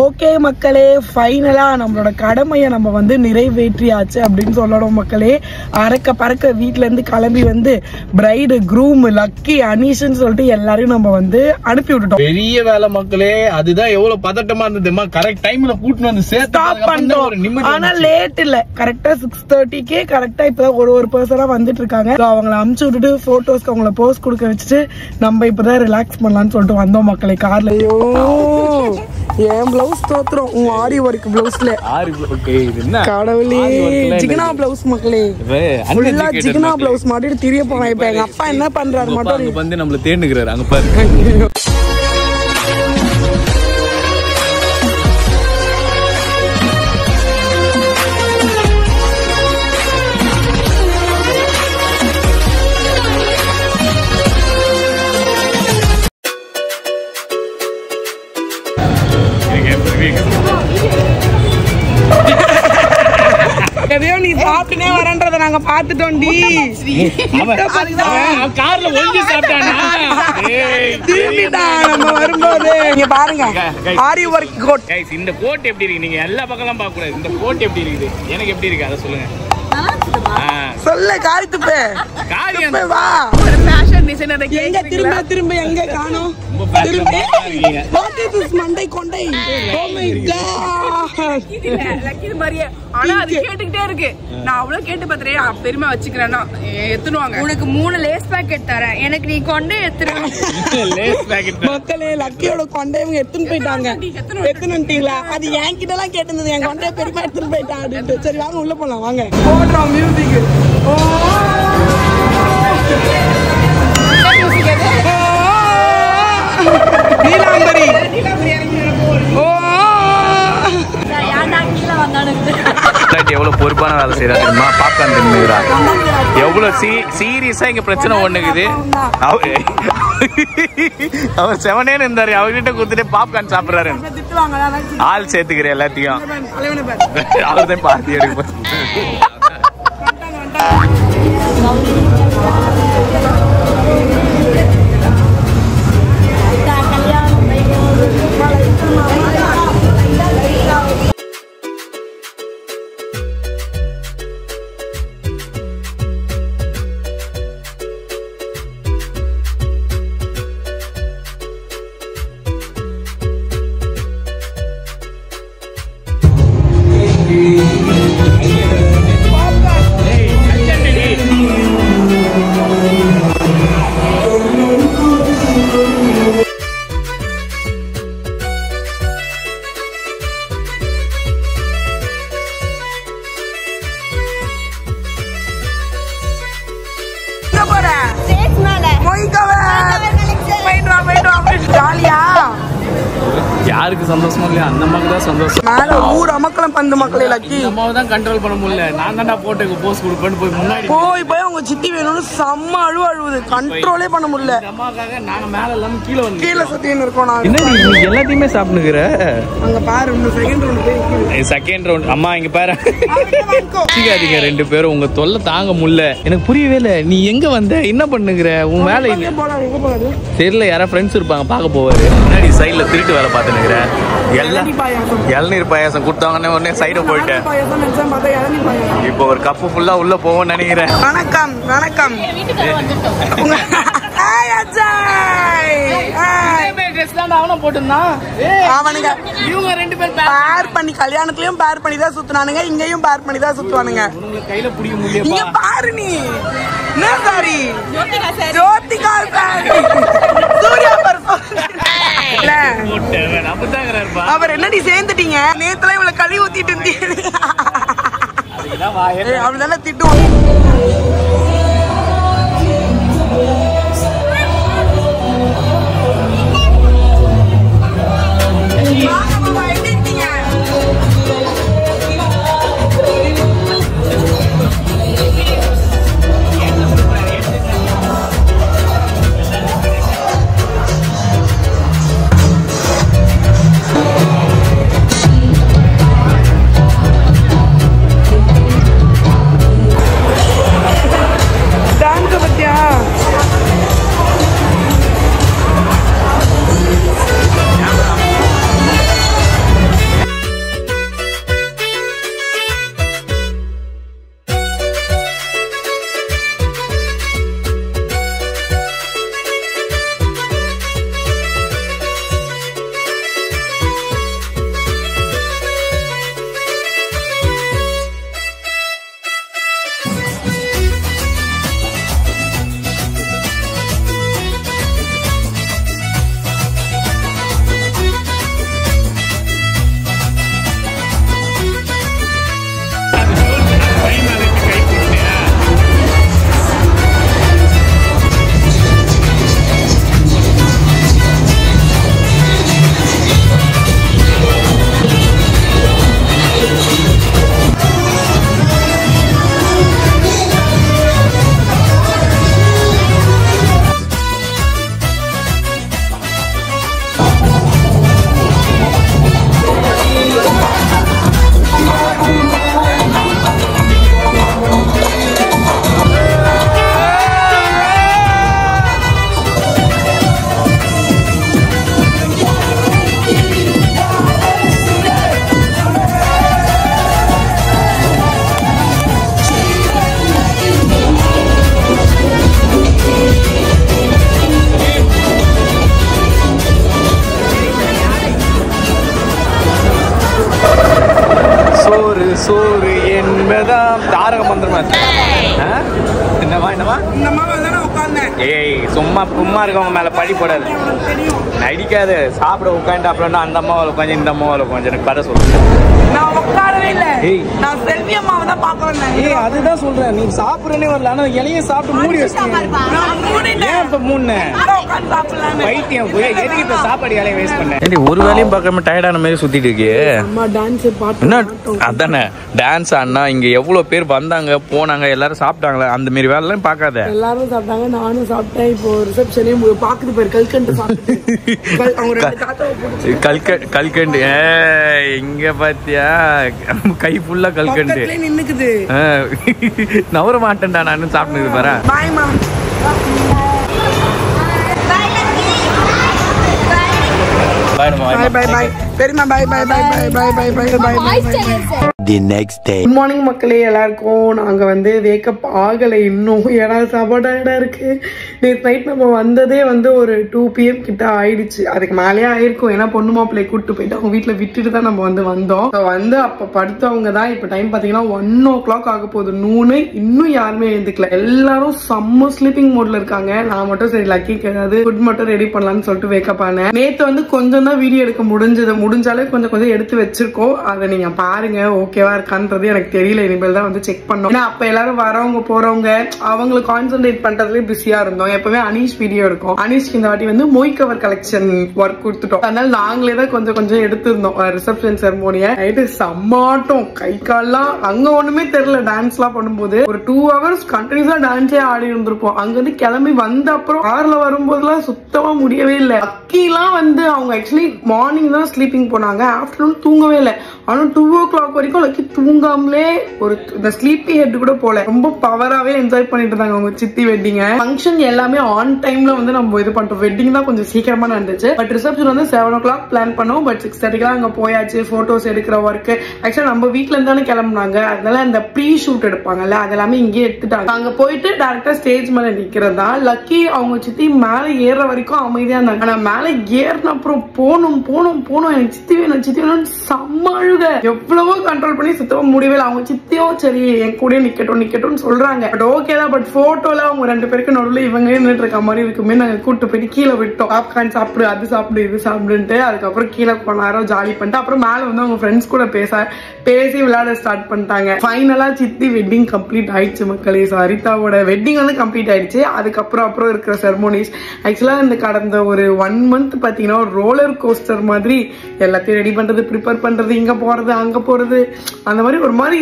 Okay மக்களே, ஃபைனலா நம்மளோட கடமையை நம்ம வந்து நிறைவேற்றியாச்சு அப்படின்னு சொல்லணும் மக்களே. அறக்க பறக்க வீட்டுல இருந்து கிளம்பி வந்து பிரைடு, க்ரூம், லக்கி, அனீஷன் சொல்லிட்டு எல்லாரையும் நம்ம வந்து அனுப்பி விட்டுட்டோம். பெரிய வேலை மக்களே. அதுதான் எவ்வளவு பதட்டமா இருந்ததுமா. கரெக்ட் டைம்ல கூட்டிட்டு வந்து ஸ்டாப் பண்றோம். ஆனா லேட் இல்ல, கரெக்டா 6:30க்கே கரெக்டா இப்பதான் ஒரு பர்சனா வந்துட்டு இருக்காங்க. அவங்களை அமுச்சு விட்டுட்டு போட்டோஸ்க்கு அவங்கள போஸ்ட் கொடுக்க வச்சுட்டு நம்ம இப்பதான் ரிலாக்ஸ் பண்ணலாம்னு சொல்லிட்டு வந்தோம் மக்களே கார்ல. ஏன் பிளவுஸ் தோத்துறோம் உன் ஆரி ஒர்க் பிளவுஸ்ல. கடவுளே, ஜிகனா பிளவுஸ் மக்களே. ஃபுல்லா ஜிகனா பிளவுஸ் மாட்டிட்டு திரிய போறேன். இப்ப எங்க அப்பா என்ன பண்றாரு மட்டும் வந்து நம்மள தேடுகிறாரு. அங்க பாரு. எதையோ நீ சாப்பிட்டுனே வரன்றத நாங்க பாத்துட்டோம்டி. கார்ல ஒளிஞ்சு சாப்பிட்டானா நம்ம வரும்போது இங்க பாருங்க ஆரி ஒர்க் கோட். கைஸ், இந்த கோட் எப்படி இருக்கு? நீங்க எல்லா பக்கம்லாம் பார்க்க கூடாது. இந்த கோட் எப்படி இருக்குது? எனக்கு எப்படி இருக்கு அதை சொல்லுங்க. சொல்ல காரி துப்பே காரியம் வா. ஒரு ஃபேஷன் டிசைனர் எங்க திரும்ப எங்க காணோம்? வாட் இஸ் திஸ் மண்டை கொண்டை? ஓ மை காட், இல்ல லக்கி மாதிரியே. ஆனா அது கேட்டுக்கிட்டே இருக்கு. நான் அவ்வளவு கேட்டு பாத்துறேன். பெருமை வச்சுக்கிறேன்னா எத்துனுவாங்க. உனக்கு 3 லேஸ் பாக்கெட் தரேன், எனக்கு நீ கொண்டே எத்துறேன். லேஸ் பாக்கெட் மக்களே, லக்கியோட கொண்டை இவங்க எடுத்துன்னு போயிட்டாங்க. எடுத்துனுட்டீங்களா? அது என்கிட்ட எல்லாம் கேட்டிருந்தது. என் கொண்டைய பெருமை எடுத்துன்னு போயிட்டான் அப்படின்ட்டு. சரி வாங்க உள்ள போலாம் வாங்க. போடுறோம் மியூசிக். நீலாம்பரி எவ்வளவு பொறுப்பான வேலை செய்யறா தெரியுமா? பாப்கார்ன் தின்னுகிறா. எவ்வளவு சீரியஸா இங்க பிரச்சனை ஒண்ணுக்குது. அவர் செவனேன்னு இருந்தாரு. அவர்கிட்ட கொடுத்துட்டு பாப்கார்ன் சாப்பிடுறாரு. ஆள் சேர்த்துக்கிறேன் எல்லாத்தையும். அவர்தான் பார்த்து எடுக்க. யாருக்கு சந்தோஷமா இல்லையா? அந்த அம்மாக்கு தான் சந்தோஷம். மேல ஊர் அமக்கலம் பந்து மக்களே. லக்கி அம்மாவை தான் கண்ட்ரோல் பண்ண முடியல. நான் தான்டா போட்டு போஸ்ட் கொடுப்பேன்னு போய் முன்னாடி போய் அவங்க சித்தி வேணும்னு செம்ம அழுவுது. கண்ட்ரோலே பண்ண முடியல. அம்மாக்காக நாங்க மேல இல்லாம கீழே சுத்தின்னு இருக்கோம். நாங்க என்ன நீ எல்லாத்தையுமே சாப்பிடுகிற? அங்க பாரு, இன்னும் செகண்ட் ரவுண்ட். செகண்ட் ரவுண்ட் அம்மா இங்க பாரு. சிக்காதீங்க ரெண்டு பேரும். உங்க தொல்லை தாங்க முடியல. எனக்கு புரியவே இல்லை. நீ எங்க வந்த, என்ன பண்ணுகிற? உன் வேலை தெரியல. யாரா ஃப்ரெண்ட்ஸ் இருப்பாங்க, பார்க்க போவாரு. முன்னாடி சைட்ல திருட்டு வேலை பார்த்துன்னு இளநீர் பாயாசம் கொடுத்தாங்கன்னு உடனே சைடு போயிட்டேன். இப்போ ஒரு கப்பு ஃபுல்லா உள்ள போவோம்னு நினைக்கிறேன். வணக்கம் வணக்கம். அவனுங்க இவங்க 2 பேர் பேர் பண்ணி கல்யாணத்துலயும் பேர் பண்ணி தான் சுத்துனானுங்க, இங்கேயும் பேர் பண்ணி தான் சுத்துவானுங்க. கையில பிடிக்க முடியும். இங்க பாரு நீ. என்ன சாரி? ஜோதிகா சாரி. சூர்யா அவர் என்னடி சேர்ந்துட்டீங்க? நேத்துல இவ்வளவு கழி ஊத்திட்டு இருந்தீங்க. அவளதான திட்டுவோம். சோறு சோறு என்பதாம் தாரக மந்திரமா. என்னவா என்னவா? ஏய் சும்மா சும்மா இருக்கவங்க மேல பழி போடாது, நடிக்காது. சாப்பிட உட்காந்து அப்புறம் அந்த அம்மாவில் உட்காந்து இந்த அம்மாவில் உட்காந்து எனக்கு கதை சொல்லுங்க. நான் உட்காரவே இல்லை, நான் செல்வி அம்மாவை தான் பார்க்க வந்தேன். ஏய் அதுதான் சொல்றேன், நீ சாப்பிடறனே வரல, ஆனா இலையே சாப்பிட்டு மூடி வச்சிட்டீங்க. பைத்தியம் போய் எதுக்கு இப்ப சாப்பாடு இலையை வேஸ்ட் பண்ண? ஏண்டி ஒரு வேலையும் பார்க்காம டயர்டான மாதிரி சுத்திட்டு இருக்கியே? அம்மா டான்ஸ் பாட்டு என்ன அதானே டான்ஸ் ஆடினா இங்க எவ்வளவு பேர் வந்தாங்க போனாங்க, எல்லாரும் சாப்பிட்டாங்களா? அந்த மாதிரி வேலை எல்லாம் பார்க்காத. எல்லாரும் சாப்பிட்டாங்க, நானும் சாப்பிட்டேன். இப்போ ரிசப்ஷனே பாக்குது பேர் கல்கண்டு கல்கண்டு இங்க பாத்தியா, கை ஃபுல்லா கல்கண்டு நின்னுக்குது. நவர மாட்டேன்டா நான் சாப்பிட்டு பாரு. பாய் மா. Bye bye bye. Perima bye bye bye bye bye bye bye bye bye. The next day. Good morning மக்களே எல்லாருக்கும். நாங்க வந்து வேக்கப் ஆகலை இன்னும், ஏன்னா சாப்பாடு இருக்கு. நேற்று நைட் நம்ம வந்ததே வந்து ஒரு 2 PM கிட்ட ஆயிடுச்சு, அதுக்கு மேலேயே ஆயிருக்கும். ஏன்னா பொண்ணு மாப்பிள்ளையை கூப்பிட்டு போயிட்டு அவங்க வீட்டுல விட்டுட்டு தான் நம்ம வந்தோம். வந்து அப்ப படுத்தவங்க தான். இப்ப டைம் பாத்தீங்கன்னா 1 o'clock ஆக போகுது. நூனு இன்னும் யாருமே எழுந்துக்கல, எல்லாரும் செம்ம ஸ்லீப்பிங் மோட்ல இருக்காங்க. நான் மட்டும் சரி லக்கிக்கு ஏதாவது ஃபுட் மட்டும் ரெடி பண்ணலாம்னு சொல்லிட்டு வேக்கப் ஆனேன். நேற்று வந்து கொஞ்சம் தான் வீடியோ எடுக்க முடிஞ்சாலே கொஞ்சம் எடுத்து வச்சிருக்கோம். அதை நீங்க பாருங்க, ஓகேவா இருக்கான்றது எனக்கு தெரியல, இனிமேல் தான் வந்து செக் பண்ணோம். ஏன்னா அப்ப எல்லாரும் வரவங்க போறவங்க அவங்களுக்கு கான்சென்ட்ரேட் பண்றதுலேயே பிஸியா இருந்தோம். எப்பவே அனீஷ் வீடியோ இருக்கும், அனீஷ்க்கு இந்த வாட்டி வந்து மொய் கவர் கலெக்ஷன் ஒர்க் கொடுத்துட்டோம். அதனால நாங்களே தான் கொஞ்சம் எடுத்திருந்தோம் ரிசப்ஷன் செரமோனிய. நைட்டு சம்மாட்டம், கை கால்லாம் அங்க ஒண்ணுமே தெரியல. டான்ஸ் எல்லாம் பண்ணும்போது ஒரு 2 hours கண்டினியூஸா டான்ஸே ஆடி இருந்திருப்போம். அங்க இருந்து கிளம்பி வந்த அப்புறம் கார்ல வரும்போதுலாம் சுத்தமா முடியவே இல்லை. அக்கிலாம் வந்து அவங்க ஆக்சுவலி மார்னிங் தான் ஸ்லீப்பிங் போனாங்க, ஆஃப்டர்நூன் தூங்கவே இல்லை. ஆனா 2 o'clock வரைக்கும் லக்கி தூங்காமலே ஒரு இந்த ஸ்லீப்பி ஹெட் கூட போல ரொம்ப பவராவே என்ஜாய் பண்ணிட்டு இருந்தாங்க அவங்க சித்தி வெட்டிங். ஃபங்க்ஷன் எல்லாமே ஆன் டைம்ல வந்து நம்ம இது பண்றோம். வெட்டிங் தான் கொஞ்சம் சீக்கிரமா நடந்துச்சு, பட் ரிசப்ஷன் வந்து 7 o'clock பிளான் பண்ணோம். பட் 6:30 அங்க போயாச்சு. போட்டோஸ் எடுக்கிற ஒர்க் ஆக்சுவலா நம்ம வீட்டுல இருந்தானே கிளம்புனாங்க, அதனால அந்த ப்ரீ ஷூட் எடுப்பாங்கல்ல அதெல்லாமே இங்கே எடுத்துட்டாங்க. அங்க போயிட்டு டேரக்டா ஸ்டேஜ் மேல நிக்கிறதா. லக்கி அவங்க சித்தி மேல ஏற வரைக்கும் அமைதியா இருந்தாங்க. ஆனா மேல ஏறின அப்புறம் போகணும் எனக்கு சித்தி வேணும் செம்ம அழுக. எவ்வளவோ கண்ட்ரோல் பண்ணி சுத்தமா முடியவே இல்லை. அவங்க சித்தியும் சரி என் கூட நிக்கட்டும் சொல்றாங்க, பட் ஓகே தான். பட் போட்டோல அவங்க 2 பேருக்கு நடுவில் இவங்க நின்றுட்டு இருக்க மாதிரி இருக்குமே. நாங்க கூட்டு போயிட்டு கீழே விட்டோம். பாப்கார்ன் சாப்பிடு, அது சாப்பிடு, இது சாப்பிடுன்ட்டு. அதுக்கப்புறம் கீழே போனாரோ ஜாலி பண்ணிட்டு அப்புறம் மேல வந்து அவங்க ஃப்ரெண்ட்ஸ் கூட பேசி விளையாட ஸ்டார்ட் பண்ணிட்டாங்க. ஃபைனலா சித்தி வெட்டிங் கம்ப்ளீட் ஆயிடுச்சு மக்களே. ஹரிதாவோட வெட்டிங் வந்து கம்ப்ளீட் ஆயிடுச்சு. அதுக்கப்புறம் இருக்கிற செரமோனிஸ் ஆக்சுவலா இந்த கடந்த ஒரு 1 month பாத்தீங்கன்னா ஒரு ரோலர் கோஸ்டர் மாதிரி எல்லாத்தையும் ரெடி பண்றது, ப்ரிப்பேர் பண்றது, இங்க போறது அங்க போறது, அந்த மாதிரி ஒரு மாதிரி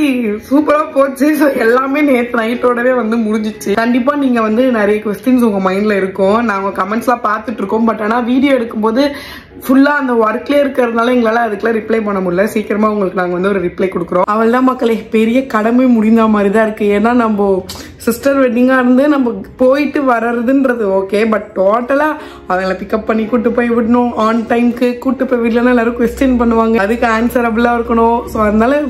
சூப்பரா போச்சு. எல்லாமே நேற்று நைட்டோடவே வந்து முடிஞ்சிச்சு. கண்டிப்பா நீங்க வந்து நிறைய கொஸ்டின்ஸ் உங்க மைண்ட்ல இருக்கும், நாங்க கமெண்ட்ஸ் எல்லாம் பாத்துட்டு இருக்கோம். பட் ஆனா வீடியோ எடுக்கும்போது ஃபுல்லா அந்த ஒர்க்லயே இருக்கிறதுனால எங்களால அதுக்குலாம் ரிப்ளை பண்ண முடியல. சீக்கிரமா உங்களுக்கு நாங்க வந்து ஒரு ரிப்ளை கொடுக்குறோம். அவள் தான் மக்களே, பெரிய கடமை முடிந்த மாதிரி தான் இருக்கு. ஏன்னா நம்ம சிஸ்டர் வெட்டிங்கா இருந்து நம்ம போயிட்டு வர்றதுன்றது ஓகே, பட் டோட்டலா அவங்களை பிக்கப் பண்ணி கூட்டு போய் விடணும், ஆன் டைம்க்கு கூட்டு போய் விடலன்னா எல்லாரும் குவெஸ்டின் பண்ணுவாங்க, அதுக்கு ஆன்சரபிளா இருக்கணும். ஸோ அதனால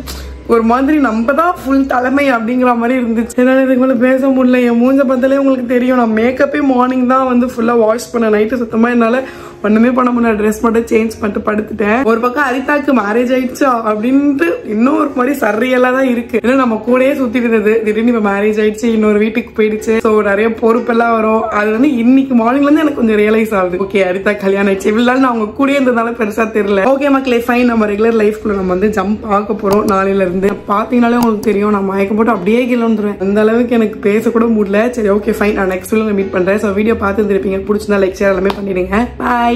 ஒரு மாதிரி நம்ம தான் ஃபுல் தலைமை அப்படிங்கிற மாதிரி இருந்துச்சு. என்னால இதுக்கு பேச முடியல. என் மூஞ்ச பார்த்தாலே உங்களுக்கு தெரியும், நான் மேக்கப்பே மார்னிங் தான் வந்து ஃபுல்லா வாஷ் பண்ண. நைட்டு சுத்தமா என்னால ஒண்ணுமே பண்ண முடியல. ட்ரெஸ் மட்டும் சேஞ்ச் பண்ணிட்டு படுத்துட்டேன். ஒரு பக்கம் ஹரிதாக்கு மேரேஜ் ஆயிடுச்சா அப்படின்ட்டு இன்னும் ஒரு மாதிரி சரியலா தான் இருக்கு. ஏன்னா நம்ம கூடயே சுத்திட்டு இருந்தது, திடீர்னு இப்ப மேரேஜ் ஆயிடுச்சு, இன்னொரு வீட்டுக்கு போயிடுச்சு. ஸோ நிறைய பொறுப்பெல்லாம் வரும். அது வந்து இன்னைக்கு மார்னிங்ல இருந்து எனக்கு கொஞ்சம் ரியலைஸ் ஆகுது. ஓகே ஹரிதா கல்யாணம் ஆயிடுச்சு, இவ்வளவு நான் அவங்க கூட இருந்ததுனால பெருசா தெரியல. ஓகே மக்களே ஃபைன், நம்ம ரெகுலர் லைஃப்குள்ள நம்ம வந்து ஜம்ப் ஆக போறோம் நாளையில இருந்து. பாத்தீங்கன்னாலே உங்களுக்கு தெரியும், நான் மயக்கம் போட்டு அப்படியே கீழே வந்துருவேன். அந்த அளவுக்கு எனக்கு பேசக்கூட முடியல. சரி ஓகே ஃபைன், நான் நெக்ஸ்ட் வீடியோல மீட் பண்றேன். ஸோ வீடியோ பார்த்து இருப்பீங்க, பிடிச்சிருந்தா லைக் ஷேர் எல்லாமே பண்ணிடுங்க. பாய்.